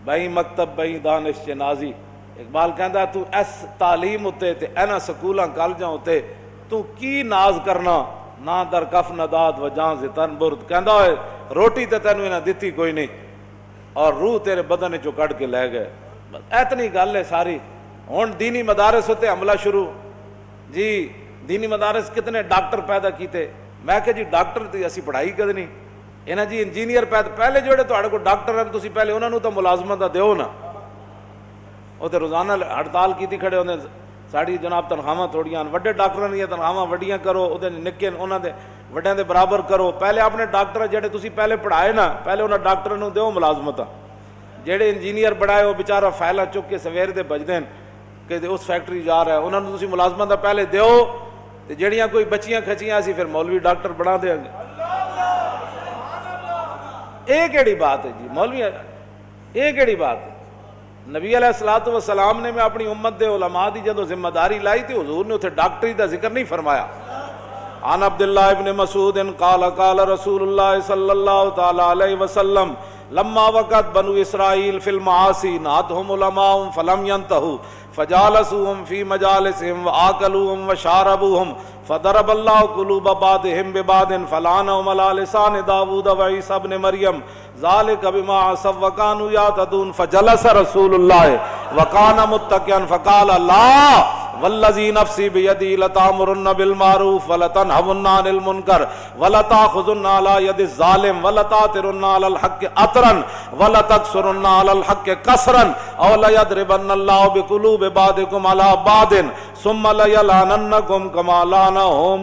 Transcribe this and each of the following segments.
بھائی مکتب بھائی دانش نازی. اقبال کہندا تو اس تعلیم اتے تے اینا سکولاں کالجاں اتے تو کی ناز کرنا نہ در کف نداد و جان سے تن برد. کہندا ہے روٹی تے تینوں انہاں دتی کوئی نہیں اور روح تیرے بدن چوں کڈ کے لے گئے. اتنی گل ہے ساری. ہن دینی مدارس ہوتے حملہ شروع. جی دینی مدارس کتنے ڈاکٹر پیدا کیتے. میں کہ جی ڈاکٹر تے اسی پڑھائی کد نہیں انہاں جی انجینئر پیدا. پہلے جوڑے تہاڈے کول ڈاکٹر ہیں تسی پہلے انہاں نوں تو ملازمت دا دیو نا. وہ تو روزانہ ہڑتال کیتی کھڑے ہوندے ساڑی جناب تنخواہاں تھوڑیاں وڈے ڈاکٹراں دی تنخواہاں وڈیاں کرو او نکے انہاں دے وڈیاں دے برابر کرو. پہلے اپنے ڈاکٹر جڑے تسی پہلے پڑھائے نا پہلے انہاں ڈاکٹراں نوں دیو ملازمتاں. جڑے انجینئر بڑھائے وہ بیچارہ فائلاں چک کے سویر دے بجدے کہ اس فیکٹری جا رہا ہے انہاں نوں تسی ملازمت دا پہلے دیو تے جڑیاں کوئی بچیاں کھچیاں اسی پھر مولوی ڈاکٹر بنا دیں گے. یہ کیڑی بات ہے جی مولوی یہ کیڑی بات ہے. نبی علیہ الصلوۃ والسلام نے میں اپنی امت دے علماء دی جدوں ذمہ داری لائی تھی حضور نے اتنے ڈاکٹری دا ذکر نہیں فرمایا. عن عبداللہ ابن مسعود قال قال رسول اللہ صلی اللہ تعالی علیہ وسلم لما وقت بنو اسرائیل فی المعاصی نہتهم علماء فلم ينتهوا فجالسوهم في مجالسهم وآكلوهم وشاربوهم فضرب الله قلوب بعضهم ببعض فلعنهم على لسان داود وعيسى ابن مريم ذلك بما عصوا وكانوا يعتدون فجلس رسول الله وكان متكئا فقال لا والذي نفسي بيدي لتأمرن بالمعروف ولتنهون عن المنكر ولتأخذن على يد الظالم ولتأثرن على الحق أثرا ولتكسرن على الحق كسرا أو ليضربن الله بقلوب بعضكم على بعض ثم ليلعننكم كما لعنهم.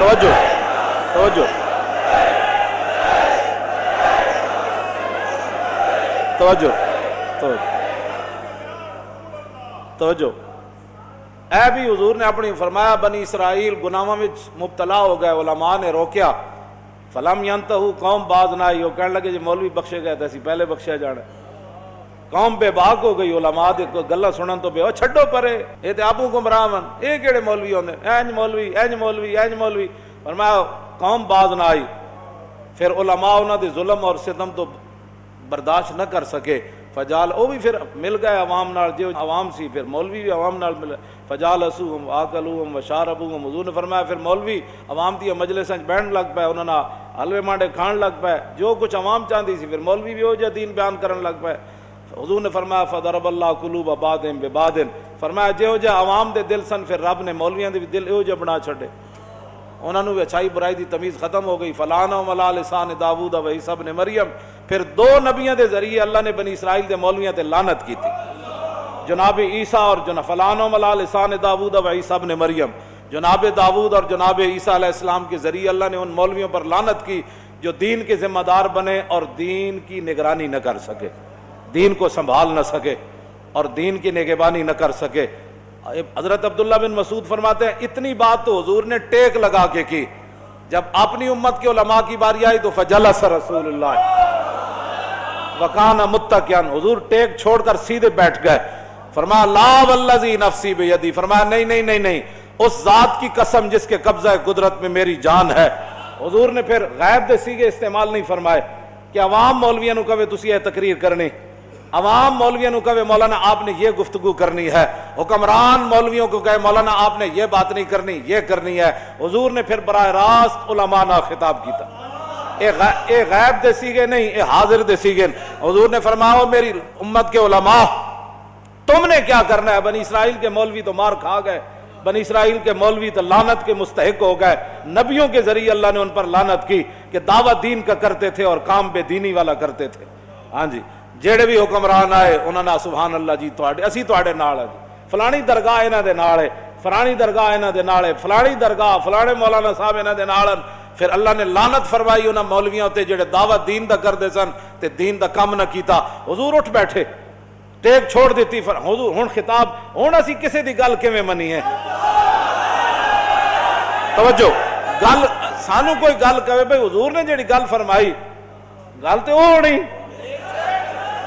توجہ توجہ توجہ توجہ. اے بھی حضور نے اپنی فرمایا بنی اسرائیل گناہاں وچ مبتلا ہو گئے علماء نے روکیا فلم ینتہو قوم باز نہ آئی. وہ کہنے لگے جی مولوی بخشے گئے تھے پہلے بخشیا جانا. قوم بے باک ہو گئی علماء دے گلاں سنن تو بے چھڈو پرے اے تے آپو گمراہ ون اے کیڑے مولوی ہوندے اینج مولوی اینج مولوی اینج مولوی. فرمایا قوم باز نہ آئی. پھر علماء انہاں دے ظلم اور ستم تو برداشت نہ کر سکے. فجال او بھی پھر مل گئے عوام نال جو عوام سی پھر مولوی بھی عوام نال مل فجالسوہم واکلوہم وشاربوہم. حضور نے فرمایا پھر مولوی عوام دی مجلساں وچ بیٹھن لگ پے انہاں نال حلوے مانڈے کھان لگ پے جو کچھ عوام چاہندی سی پھر مولوی بھی او جا دین بیان کرن لگ پے. حضور نے فرمایا فضرب اللہ قلوب بعضهم ببعض. فرمایا جہو جا عوام دے دل سن پھر رب نے مولویاں دے بھی دل ایو جا بنا چھڈے انہاں نوں بھی اچھائی برائی دی تمیز ختم ہو گئی. فلعنہم علی لسان داؤد و عیسی ابن مریم. پھر دو نبیوں دے ذریعے اللہ نے بنی اسرائیل دے مولویاں تے لعنت کی تھی جناب عیسیٰ اور فلعنہم علی لسان داؤد و عیسی ابن مریم. جناب داؤد اور جناب عیسیٰ علیہ السلام کے ذریعے اللہ نے ان مولویوں پر لعنت کی جو دین کے ذمہ دار بنے اور دین کی نگرانی نہ کر سکے دین کو سنبھال نہ سکے اور دین کی نگہبانی نہ کر سکے. حضرت عبداللہ بن مسعود فرماتے ہیں اتنی بات تو حضور نے ٹیک لگا کے کی. جب اپنی امت کے علماء کی باری آئی تو فجلس رسول اللہ وکان متکئا. حضور ٹیک چھوڑ کر سیدھے بیٹھ گئے. فرمایا لا والذی نفسی بیدی. فرمایا نہیں نہیں نہیں نہیں اس ذات کی قسم جس کے قبضہ قدرت میں میری جان ہے. حضور نے پھر غیب دے سیگے استعمال نہیں فرمائے کہ عوام مولویاں نو کہے تسی یہ تقریر کرنی عوام مولویوں کو کہے مولانا آپ نے یہ گفتگو کرنی ہے حکمران مولویوں کو کہے مولانا آپ نے یہ بات نہیں کرنی یہ کرنی ہے. حضور نے پھر براہ راست علماء نہ خطاب کیتا. اے غیب دے سیگے نہیں اے حاضر دے سیگے. حضور نے فرمایا میری امت کے علماء تم نے کیا کرنا ہے. بنی اسرائیل کے مولوی تو مار کھا گئے بنی اسرائیل کے مولوی تو لعنت کے مستحق ہو گئے. نبیوں کے ذریعے اللہ نے ان پر لعنت کی کہ دعوت دین کا کرتے تھے اور کام بے دینی والا کرتے تھے. ہاں جی جیڑے بھی حکمران آئے انہوں نے سبحان اللہ جی اسی تواڈے نال ہے فلانی درگاہ انہاں دے نال ہے فلانی درگاہ انہاں دے نال ہے فلانی درگاہ فلانے مولانا صاحب انہاں دے نال. پھر اللہ نے لعنت فرمائی انہاں مولویاں تے جڑے دعوت دین دا کردے سن تے دین دا کم نہ کیتا. حضور اٹھ بیٹھے ٹیک چھوڑ دیتی. حضور ہن خطاب ہن اسی کسے دی گل کیویں منی ہے. توجہ گل سانو کوئی گل کہے بھئی حضور نے جڑی گل فرمائی گل تے او ہونی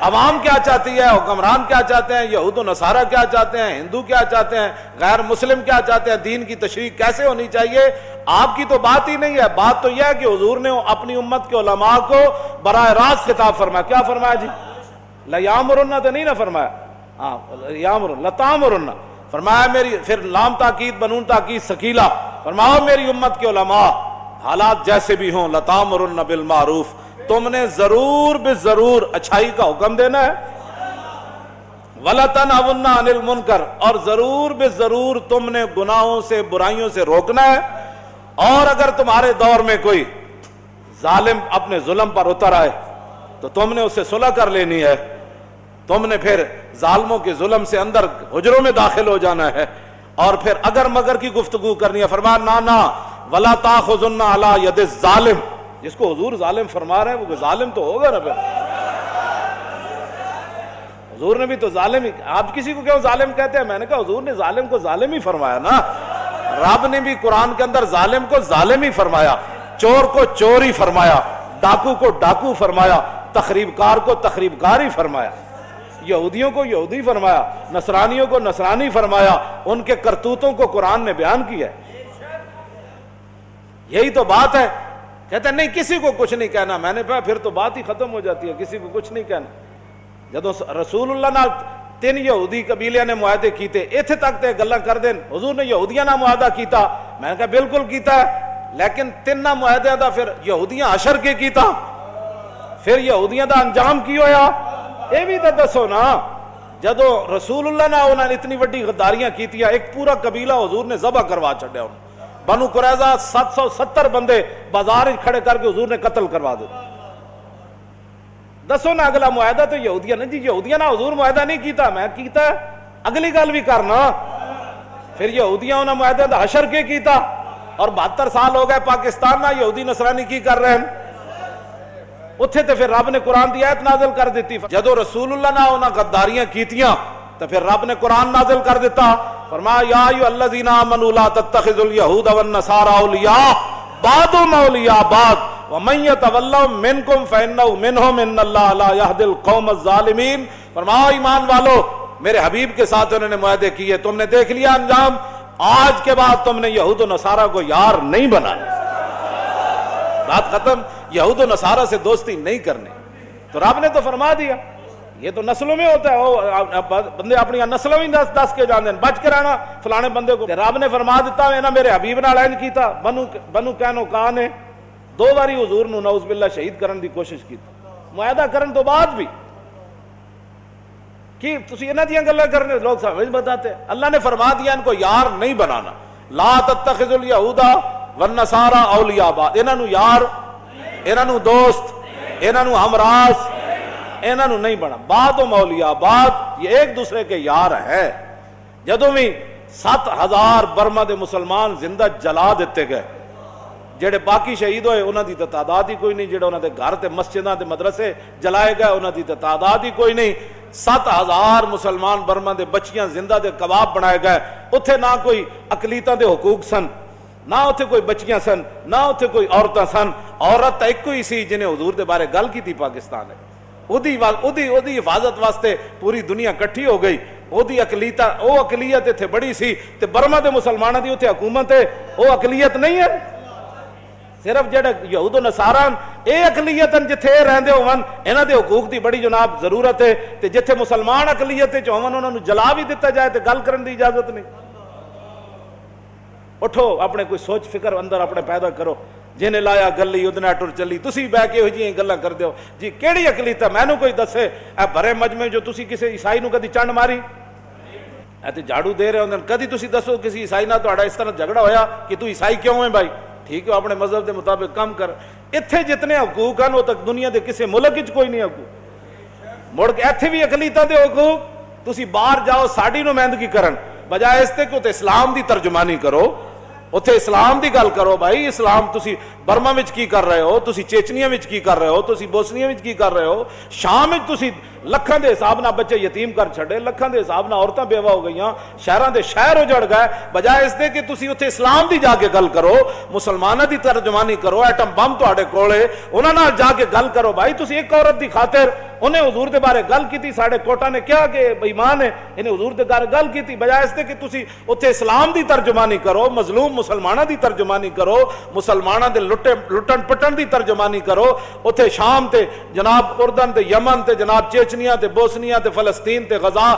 عوام کیا چاہتی ہے، حکمران کیا چاہتے ہیں، یہود و نصارہ کیا چاہتے ہیں، ہندو کیا چاہتے ہیں، غیر مسلم کیا چاہتے ہیں، دین کی تشریح کیسے ہونی چاہیے، آپ کی تو بات ہی نہیں ہے۔ بات تو یہ ہے کہ حضور نے اپنی امت کے علماء کو براہ راست خطاب فرمایا۔ کیا فرمایا جی؟ لَيَأْمُرُنَّ تو نہیں نہ فرمایا، ہاں یامرن لَتَأْمُرُنَّ فرمایا میری، پھر لام تاکید بنون تاکید ثقیلہ، فرماؤ میری امت کے علماء حالات جیسے بھی ہوں، لَتَأْمُرُنَّ بِالْمَعْرُوفِ تم نے ضرور بضرور اچھائی کا حکم دینا ہے، وَلَتَنْهَوْنَ عَنِ الْمُنْكَرِ اور ضرور بضرور تم نے گناہوں سے برائیوں سے روکنا ہے، اور اگر تمہارے دور میں کوئی ظالم اپنے ظلم پر اتر آئے تو تم نے اس سے صلح کر لینی ہے، تم نے پھر ظالموں کے ظلم سے اندر حجروں میں داخل ہو جانا ہے، اور پھر اگر مگر کی گفتگو کرنی ہے، فرمایا نا وَلَا تَأْخُذُنَّ عَلَى يَدِ الظَّالِمِ جس کو حضور ظالم فرما رہے ہیں وہ ظالم تو ہوگا نا پھر، حضور نے بھی تو ظالم ہی، آپ کسی کو کیوں ظالم کہتے ہیں؟ میں نے کہا حضور نے ظالم کو ظالم ہی فرمایا نا، رب نے بھی قرآن کے اندر ظالم کو ظالم ہی فرمایا، چور کو چور ہی فرمایا، ڈاکو کو ڈاکو فرمایا، تخریب کار کو تخریب کار ہی فرمایا، یہودیوں کو یہودی فرمایا، نصرانیوں کو نصرانی فرمایا، ان کے کرتوتوں کو قرآن نے بیان کیا ہے۔ یہی تو بات ہے، کہتے ہیں نہیں کسی کو کچھ نہیں کہنا، میں نے کہا پھر تو بات ہی ختم ہو جاتی ہے، کسی کو کچھ نہیں کہنا۔ جدو رسول اللہ نال 3 یہودی قبیلے نے معاہدے کیتے، ایتھے تک تے گلاں کر دین حضور نے یہودیاں نال معاہدہ کیتا، میں نے کہا بالکل کیتا ہے، لیکن 3 معاہدے دا پھر یہودیاں حشر کے کیتا، پھر یہودیاں دا انجام کی ہویا، اے بھی تو دسو نا۔ جدو رسول اللہ نے انہوں نے اتنی وڈی غداریاں کیتیاں، ایک پورا قبیلہ حضور نے ذبح کروا چھڑیا، انہوں بنو قریظہ 770 بندے بازار کھڑے کر کے حضور نے قتل کروا دے۔ دسو نا اگلا معاہدہ تو یہودیاں نے، جی یہودیاں نہ حضور معاہدہ نہیں کیتا، میں کیتا ہے، اگلی گل بھی کرنا۔ پھر یہودیاں انہوں نے معاہدہ دا حشر کے کیتا، اور 72 سال ہو گئے پاکستان نہ یہودی نصرانی کی کر رہے ہیں، اتھے تے پھر رب نے قرآن دی آیت نازل کر دیتی۔ جدو رسول اللہ نے انہاں غداریاں کیتیاں تو پھر رب نے قرآن نازل کر دیتا، فرمایا یا ایھا الذین آمنوا لا تتخذوا اليہود والنصارى اولیاء بعضهم اولیاء بعض ومن یتولہم منکم فانہ منہم ان اللہ لا یہدی القوم الظالمین۔ فرمایا ایمان والو، میرے حبیب کے ساتھ انہوں نے معاہدے کیے، تم نے دیکھ لیا انجام، آج کے بعد تم نے یہود و نصارہ کو یار نہیں بنانا، بات ختم، یہود و نصارہ سے دوستی نہیں کرنی۔ تو رب نے تو فرما دیا، یہ تو نسلوں میں ہوتا ہے، بندے اپنی نسلوں ہی دس کے جاندے ہیں، بچ کے رہنا فلانے بندے کو۔ رب نے فرما دیتا ہے نا میرے حبیب نال انج کیتا، بنو قینقاع نے 2 باری حضور نو نعوذ باللہ شہید کرن دی کوشش کی، معاہدہ کرن تو بعد بھی کہ تسی انہاں دیاں گلاں کرنے لوگ سمجھ بتاتے ہیں۔ اللہ نے فرما دیا ان کو یار نہیں بنانا، لا تتخذوا اليہود والنصارى اولیاء بعض، انہاں نو یار، انہاں نو دوست، انہاں نو ہمراز، انہاں نو نہیں بنا، بعضهم اولیاء بعض، یہ ایک دوسرے کے یار ہے۔ جدوں بھی 7000 برما دے مسلمان زندہ جلا دیتے گئے، جڑے باقی شہید ہوئے انہاں دی تعداد ہی کوئی نہیں، جڑے انہاں دے گھر تے مسجداں تے مدرسے جلائے گئے انہاں دی تعداد ہی کوئی نہیں۔ 7000 مسلمان برما دے بچیاں زندہ دے کباب بنائے گئے، اتھے نہ کوئی اقلیتاں دے حقوق سن، نہ اتھے کوئی بچیاں سن، نہ اتھے کوئی عورتاں سن، عورت ایک کوئی سی جنہیں حضور دے بارے گل کی تھی پاکستان ہے، اودی حفاظت واسطے پوری دنیا کٹھی ہو گئی، اودی اقلیت اتھے بڑی سی، تے برما دے مسلمانوں دی اتھے حکومت ہے، وہ اقلیت نہیں ہے، صرف جڑے یہود و نصارہ اے اقلیت جتھے رہندے ہون انہاں دے حقوق دی بڑی جناب ضرورت ہے، تے جتھے مسلمان اقلیت وچ ہون انہاں نوں جلا بھی دتا جائے تے گل کرن دی اجازت نہیں۔ اٹھو اپنے کوئی سوچ فکر اندر اپنے پیدا کرو، جنہیں لایا گلی ادنا ٹر چلی، تسی بہ کے ہوئی جی گلاں کر دیو جی کیڑی اقلیت ہے، مینوں کوئی دسے اے بھرے مجمع جو تسی کسی عیسائی نو کدی چنڈ ماری، اے تے جھاڑو دے رہے ہوندے، کدی تسی دسو کسی عیسائی نال تہاڈا اس طرح جھگڑا ہویا کہ تو عیسائی کیوں ہے بھائی، ٹھیک ہے اپنے مذہب دے مطابق کام کر۔ اتھے جتنے حقوق ہیں وہ تک دنیا دے کسی ملک وچ کوئی نہیں حقوق، مڑ کے ایتھے بھی اقلیتاں دے حقوق، تسی باہر جاؤ ساڈی نمائندگی کرن بجائے اس تے کہ تے اسلام دی ترجمانی کرو، اتھے اسلام دی گل کرو بھائی، اسلام تسی برما وچ کی کر رہے ہو، تسی چیچنیا وچ کی کر رہے ہو، تسی بوسنیا وچ کی کر رہے ہو، شام وچ تسی ਲੱਖਾਂ ਦੇ ਹਿਸਾਬ ਨਾਲ ਬੱਚੇ ਯਤੀਮ ਕਰ ਛੱਡੇ, ਲੱਖਾਂ ਦੇ ਹਿਸਾਬ ਨਾਲ ਔਰਤਾਂ ਬੇਵਾ ਹੋ ਗਈਆਂ, ਸ਼ਹਿਰਾਂ ਦੇ ਸ਼ਹਿਰ ਉਜੜ ਗਏ, ਬਜਾਏ ਇਸ ਦੇ ਕਿ ਤੁਸੀਂ ਉੱਥੇ ਇਸਲਾਮ ਦੀ ਜਾ ਕੇ ਗੱਲ ਕਰੋ, ਮੁਸਲਮਾਨਾਂ ਦੀ ਤਰਜਮਾਨੀ ਕਰੋ, ਐਟਮ ਬੰਬ ਤੁਹਾਡੇ ਕੋਲੇ, ਉਹਨਾਂ ਨਾਲ ਜਾ ਕੇ ਗੱਲ ਕਰੋ। ਭਾਈ ਤੁਸੀਂ ਇੱਕ ਔਰਤ ਦੀ ਖਾਤਰ ਉਹਨੇ ਹਜ਼ੂਰ ਦੇ ਬਾਰੇ ਗੱਲ ਕੀਤੀ, ਸਾਡੇ ਕੋਟਾ ਨੇ ਕਿਹਾ ਕਿ ਬੇਈਮਾਨ ਹੈ, ਇਹਨੇ ਹਜ਼ੂਰ ਦੇ ਬਾਰੇ ਗੱਲ ਕੀਤੀ, ਬਜਾਏ ਇਸ ਦੇ ਕਿ ਤੁਸੀਂ ਉੱਥੇ ਇਸਲਾਮ ਦੀ ਤਰਜਮਾਨੀ ਕਰੋ, ਮਜ਼ਲੂਮ ਮੁਸਲਮਾਨਾਂ ਦੀ ਤਰਜਮਾਨੀ ਕਰੋ, ਮੁਸਲਮਾਨਾਂ ਦੇ ਲੁੱਟਣ ਪਟਣ ਦੀ ਤਰਜਮਾਨੀ ਕਰੋ, ਉੱਥੇ ਸ਼ਾਮ ਤੇ ਜਨਾਬ ਉਰਦਨ ਤੇ ਯਮਨ ਤੇ ਜਨਾਬ ਚੇਚਨੀਆ ਤੇ ਬੋਸਨੀਆ ਤੇ ਫਲਸਤੀਨ ਤੇ ਗਜ਼ਾ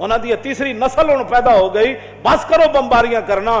ਉਹਨਾਂ ਦੀ ਤੀਸਰੀ ਨਸਲ ਹੁਣ ਪੈਦਾ ਹੋ ਗਈ, ਬਸ ਕਰੋ ਬੰਬਾਰੀਆਂ ਕਰਨਾ।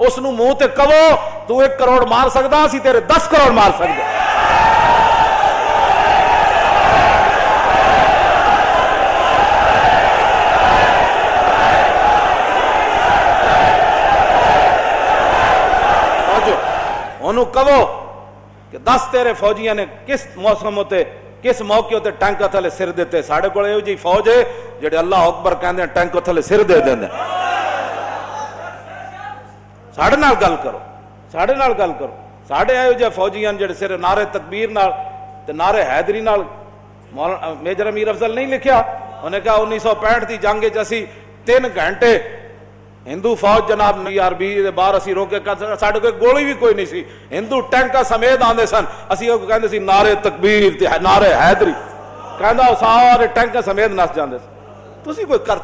ਉਸ ਨੂੰ ਮੂੰਹ ਤੇ ਕਹੋ ਤੂੰ 1 ਕਰੋੜ ਮਾਰ ਸਕਦਾ, ਅਸੀਂ ਤੇਰੇ 10 ਕਰੋੜ ਮਾਰ ਸਕਦੇ। ਉਹਨੂੰ ਕਹੋ ਕਿ 10 ਤੇਰੇ ਫੌਜੀਆਂ ਨੇ ਕਿਸ ਮੌਸਮ ਉਤੇ ਕਿਸ ਮੌਕੇ ਉਤੇ ਟੈਂਕਾਂ ਥੱਲੇ ਸਿਰ ਦਿੱਤੇ। ਸਾਡੇ ਕੋਲ ਇਹੋ ਜਿਹੀ ਫੌਜ ਹੈ ਜਿਹੜੇ ਅੱਲਾਹ ਅਕਬਰ ਕਹਿੰਦੇ ਟੈਂਕਾਂ ਥੱਲੇ ਸਿਰ ਦੇ ਦਿੰਦੇ। ਸਾਡੇ ਨਾਲ ਗੱਲ ਕਰੋ, ਸਾਡੇ ਨਾਲ ਗੱਲ ਕਰੋ। ਸਾਡੇ ਇਹੋ ਜਿਹੇ ਫੌਜੀ ਹਨ ਜਿਹੜੇ ਸਿਰ ਨਾਰੇ ਤਕਬੀਰ ਨਾਲ ਤੇ ਨਾਰੇ ਹੈਦਰੀ ਨਾਲ। ਮੇਜਰ ਅਮੀਰ ਅਫਜ਼ਲ ਨਹੀਂ ਲਿਖਿਆ, ਉਹਨੇ ਕਿਹਾ 1965 ਦੀ ਜੰਗ 'ਚ ਅਸੀਂ 3 ਘੰਟੇ ਹਿੰਦੂ ਫੌਜ ਜਨਾਬ ਆਰਬੀ ਦੇ ਬਾਹਰ ਅਸੀਂ ਰੋਕੇ, ਸਾਡੇ ਕੋਲ ਗੋਲੀ ਵੀ ਕੋਈ ਨਹੀਂ ਸੀ, ਹਿੰਦੂ ਟੈਂਕਾਂ ਸਮੇਤ ਆਉਂਦੇ ਸਨ, ਅਸੀਂ ਉਹ ਕਹਿੰਦੇ ਸੀ ਨਾਰੇ ਤਕਬੀਰ ਤੇ ਨਾਰੇ ਹੈਦਰੀ, ਕਹਿੰਦਾ ਉਹ ਸਾਰੇ ਟੈਂਕਾਂ ਸਮੇਤ ਨਸ ਜਾਂਦੇ ਸੀ। ਤੁਸੀਂ ਕੋਈ